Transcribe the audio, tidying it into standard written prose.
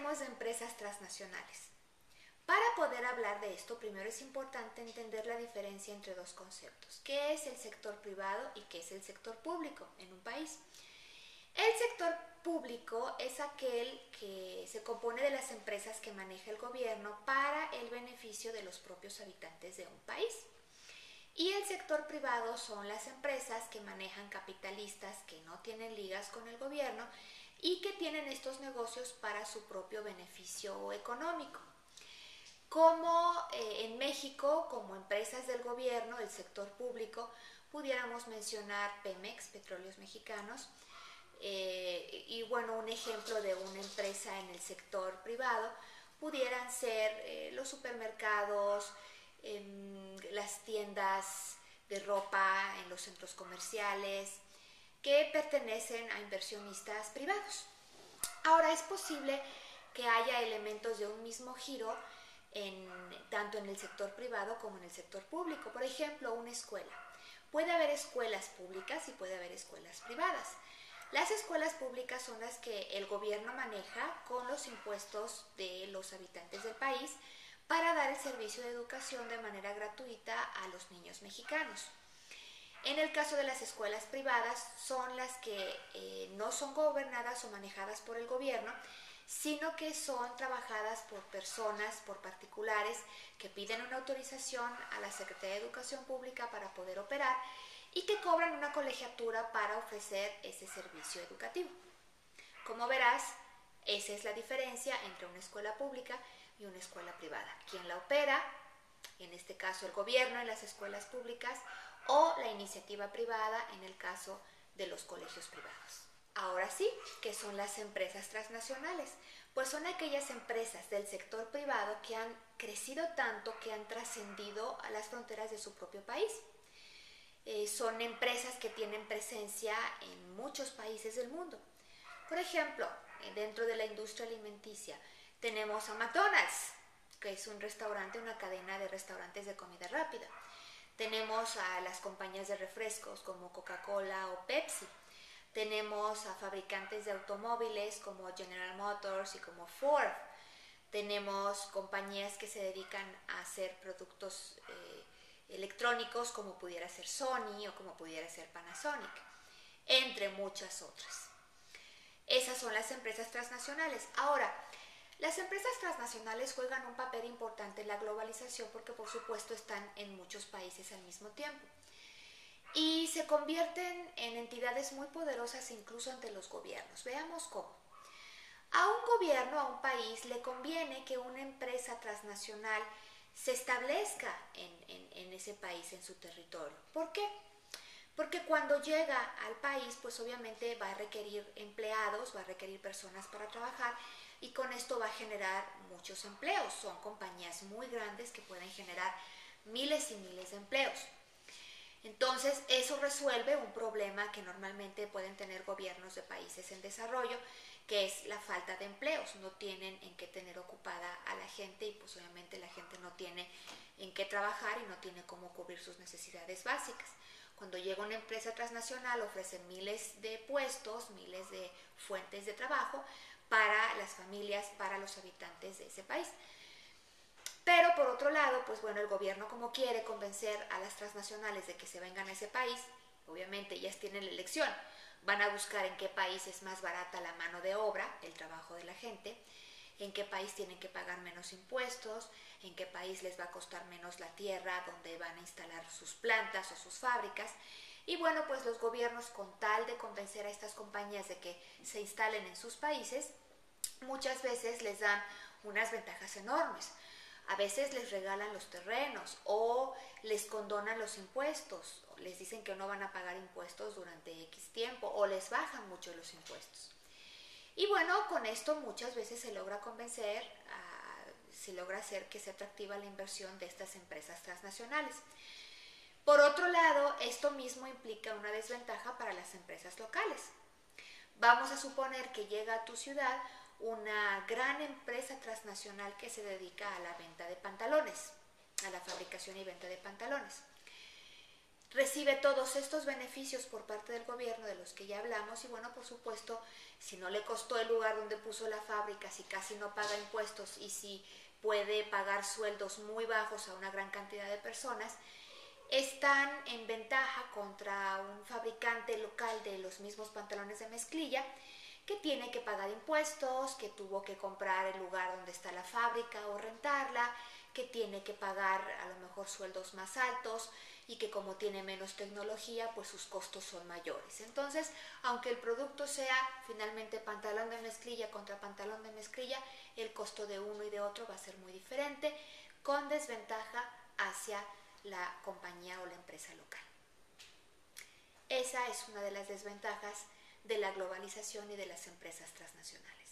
hablaremos de empresas transnacionales. Para poder hablar de esto, primero es importante entender la diferencia entre dos conceptos. ¿Qué es el sector privado y qué es el sector público en un país? El sector público es aquel que se compone de las empresas que maneja el gobierno para el beneficio de los propios habitantes de un país. Y el sector privado son las empresas que manejan capitalistas que no tienen ligas con el gobierno y que tienen estos negocios para su propio beneficio económico. Como en México, como empresas del gobierno, el sector público, pudiéramos mencionar Pemex, Petróleos Mexicanos, y bueno, un ejemplo de una empresa en el sector privado pudieran ser los supermercados, las tiendas de ropa en los centros comerciales, que pertenecen a inversionistas privados. Ahora, es posible que haya elementos de un mismo giro tanto en el sector privado como en el sector público. Por ejemplo, una escuela. Puede haber escuelas públicas y puede haber escuelas privadas. Las escuelas públicas son las que el gobierno maneja con los impuestos de los habitantes del país para dar el servicio de educación de manera gratuita a los niños mexicanos. En el caso de las escuelas privadas, son las que no son gobernadas o manejadas por el gobierno, sino que son trabajadas por personas, por particulares, que piden una autorización a la Secretaría de Educación Pública para poder operar y que cobran una colegiatura para ofrecer ese servicio educativo. Como verás, esa es la diferencia entre una escuela pública y una escuela privada. ¿Quién la opera? En este caso el gobierno en las escuelas públicas o la iniciativa privada en el caso de los colegios privados. Ahora sí, ¿qué son las empresas transnacionales? Pues son aquellas empresas del sector privado que han crecido tanto que han trascendido a las fronteras de su propio país. Son empresas que tienen presencia en muchos países del mundo. Por ejemplo, dentro de la industria alimenticia tenemos a McDonald's, que es un restaurante, una cadena de restaurantes de comida rápida. Tenemos a las compañías de refrescos como Coca-Cola o Pepsi. Tenemos a fabricantes de automóviles como General Motors y como Ford. Tenemos compañías que se dedican a hacer productos electrónicos como pudiera ser Sony o como pudiera ser Panasonic, entre muchas otras. Esas son las empresas transnacionales. Ahora, las empresas transnacionales juegan un papel importante en la globalización porque por supuesto están en muchos países al mismo tiempo y se convierten en entidades muy poderosas incluso ante los gobiernos. Veamos cómo. A un gobierno, a un país, le conviene que una empresa transnacional se establezca en ese país, en su territorio. ¿Por qué? Porque cuando llega al país, pues obviamente va a requerir empleados, va a requerir personas para trabajar y con esto va a generar muchos empleos. Son compañías muy grandes que pueden generar miles y miles de empleos. Entonces, eso resuelve un problema que normalmente pueden tener gobiernos de países en desarrollo, que es la falta de empleos. No tienen en qué tener ocupada a la gente y pues obviamente la gente no tiene en qué trabajar y no tiene cómo cubrir sus necesidades básicas. Cuando llega una empresa transnacional ofrece miles de puestos, miles de fuentes de trabajo para las familias, para los habitantes de ese país. Pero por otro lado, pues bueno, el gobierno como quiere convencer a las transnacionales de que se vengan a ese país, obviamente ellas tienen la elección, van a buscar en qué país es más barata la mano de obra, el trabajo de la gente, en qué país tienen que pagar menos impuestos, en qué país les va a costar menos la tierra donde van a instalar sus plantas o sus fábricas. Y bueno, pues los gobiernos con tal de convencer a estas compañías de que se instalen en sus países, muchas veces les dan unas ventajas enormes. A veces les regalan los terrenos o les condonan los impuestos, o les dicen que no van a pagar impuestos durante X tiempo o les bajan mucho los impuestos. Y bueno, con esto muchas veces se logra convencer, se logra hacer que sea atractiva la inversión de estas empresas transnacionales. Por otro lado, esto mismo implica una desventaja para las empresas locales. Vamos a suponer que llega a tu ciudad una gran empresa transnacional que se dedica a la venta de pantalones, a la fabricación y venta de pantalones. recibe todos estos beneficios por parte del gobierno de los que ya hablamos y bueno, por supuesto, si no le costó el lugar donde puso la fábrica, si casi no paga impuestos y si puede pagar sueldos muy bajos a una gran cantidad de personas, están en ventaja contra un fabricante local de los mismos pantalones de mezclilla que tiene que pagar impuestos, que tuvo que comprar el lugar donde está la fábrica o rentarla, que tiene que pagar a lo mejor sueldos más altos y que como tiene menos tecnología, pues sus costos son mayores. Entonces, aunque el producto sea finalmente pantalón de mezclilla contra pantalón de mezclilla, el costo de uno y de otro va a ser muy diferente, con desventaja hacia la compañía o la empresa local. Esa es una de las desventajas de la globalización y de las empresas transnacionales.